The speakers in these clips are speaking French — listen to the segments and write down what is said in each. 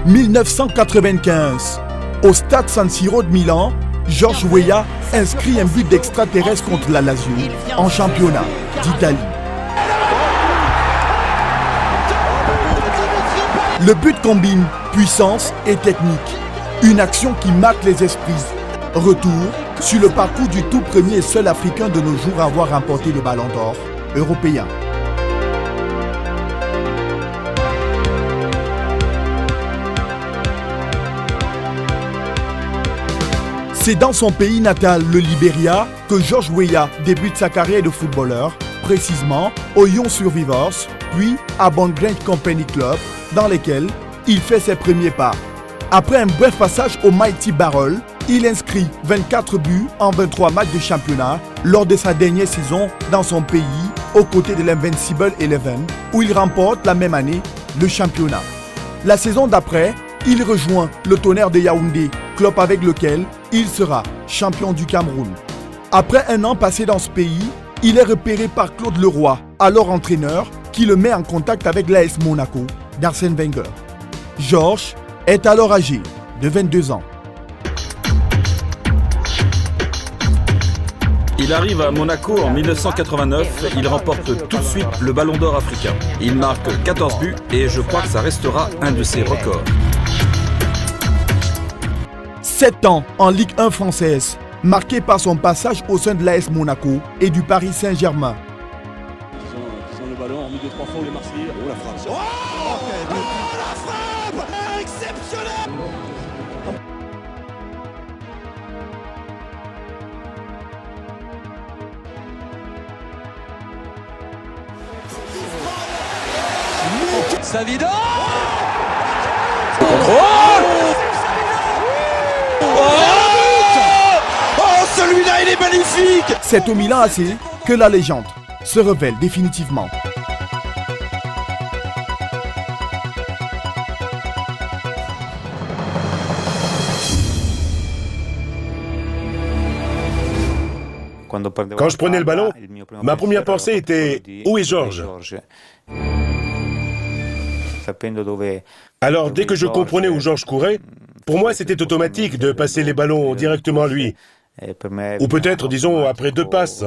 1995. Au stade San Siro de Milan, Georges Weah inscrit un but d'extraterrestre contre la Lazio en championnat d'Italie. Le but combine puissance et technique. Une action qui marque les esprits. Retour sur le parcours du tout premier et seul Africain de nos jours à avoir remporté le Ballon d'Or européen. C'est dans son pays natal, le Libéria, que Georges Weah débute sa carrière de footballeur, précisément au Young Survivors, puis à Bond Grange Company Club, dans lesquels il fait ses premiers pas. Après un bref passage au Mighty Barrel, il inscrit 24 buts en 23 matchs de championnat lors de sa dernière saison dans son pays, aux côtés de l'Invincible Eleven, où il remporte la même année le championnat. La saison d'après, il rejoint le Tonnerre de Yaoundé, club avec lequel il sera champion du Cameroun. Après un an passé dans ce pays, il est repéré par Claude Leroy, alors entraîneur, qui le met en contact avec l'AS Monaco d'Arsène Wenger. Georges est alors âgé de 22 ans. Il arrive à Monaco en 1989, il remporte tout de suite le Ballon d'Or africain. Il marque 14 buts et je crois que ça restera un de ses records. 7 ans en Ligue 1 française, marqué par son passage au sein de l'AS Monaco et du Paris Saint-Germain. Ils ont le ballon, en milieu 3 fois, les Marseillais. Oh la frappe! Oh la frappe! Exceptionnelle! Savido! Celui-là, il est magnifique! C'est au Milan AC que la légende se révèle définitivement. Quand je prenais le ballon, ma première pensée était « Où est Georges ?» Alors, dès que je comprenais où Georges courait, pour moi, c'était automatique de passer les ballons directement à lui. Ou peut-être, disons, après 2 passes.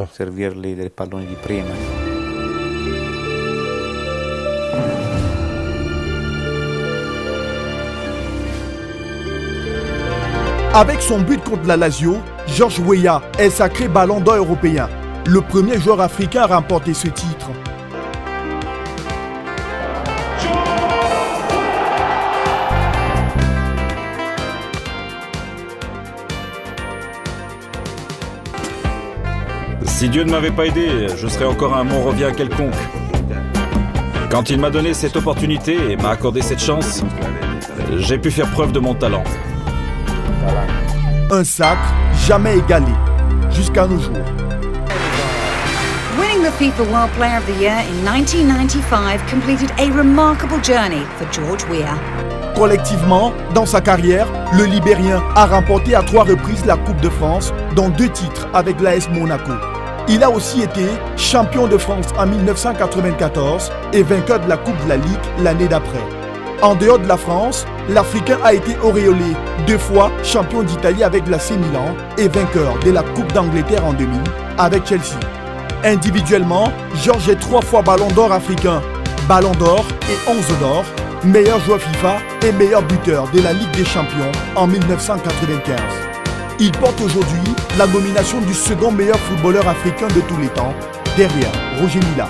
Avec son but contre la Lazio, Georges Weah est sacré Ballon d'Or européen, le premier joueur africain à remporter ce titre. Si Dieu ne m'avait pas aidé, je serais encore un Monrovien quelconque. Quand il m'a donné cette opportunité et m'a accordé cette chance, j'ai pu faire preuve de mon talent. Un sacre jamais égalé, jusqu'à nos jours. Winning the FIFA World Player of the Year in 1995 completed a remarkable journey for George Weah. Collectivement, dans sa carrière, le Libérien a remporté à 3 reprises la Coupe de France, dont 2 titres avec l'AS Monaco. Il a aussi été champion de France en 1994 et vainqueur de la Coupe de la Ligue l'année d'après. En dehors de la France, l'Africain a été auréolé 2 fois champion d'Italie avec l'AC Milan et vainqueur de la Coupe d'Angleterre en 2000 avec Chelsea. Individuellement, Georges est 3 fois Ballon d'Or africain, Ballon d'Or et 11 d'or, meilleur joueur FIFA et meilleur buteur de la Ligue des Champions en 1995. Il porte aujourd'hui la nomination du second meilleur footballeur africain de tous les temps, derrière Roger Mila.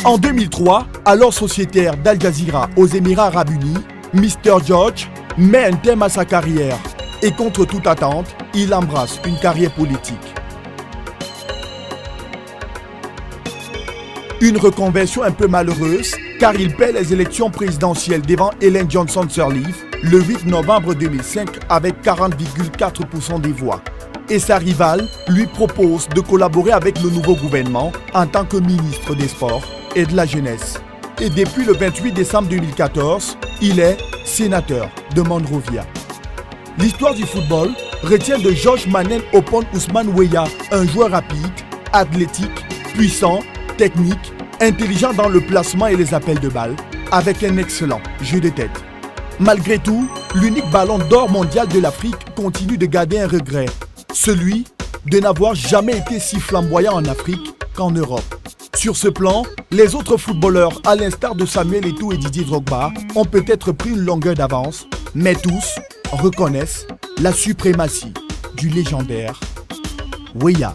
En 2003, alors sociétaire d'Al Jazeera aux Émirats Arabes Unis, Mr. George met un terme à sa carrière et contre toute attente, il embrasse une carrière politique. Une reconversion un peu malheureuse car il perd les élections présidentielles devant Ellen Johnson Sirleaf le 8 novembre 2005 avec 40,4% des voix. Et sa rivale lui propose de collaborer avec le nouveau gouvernement en tant que ministre des Sports et de la Jeunesse. Et depuis le 28 décembre 2014, il est sénateur de Monrovia. L'histoire du football retient de Georges Manen Opon Ousmane Weah un joueur rapide, athlétique, puissant, technique, intelligent dans le placement et les appels de balles, avec un excellent jeu de tête. Malgré tout, l'unique ballon d'or mondial de l'Afrique continue de garder un regret, celui de n'avoir jamais été si flamboyant en Afrique qu'en Europe. Sur ce plan, les autres footballeurs, à l'instar de Samuel Eto'o et Didier Drogba, ont peut-être pris une longueur d'avance, mais tous reconnaissent la suprématie du légendaire Weah.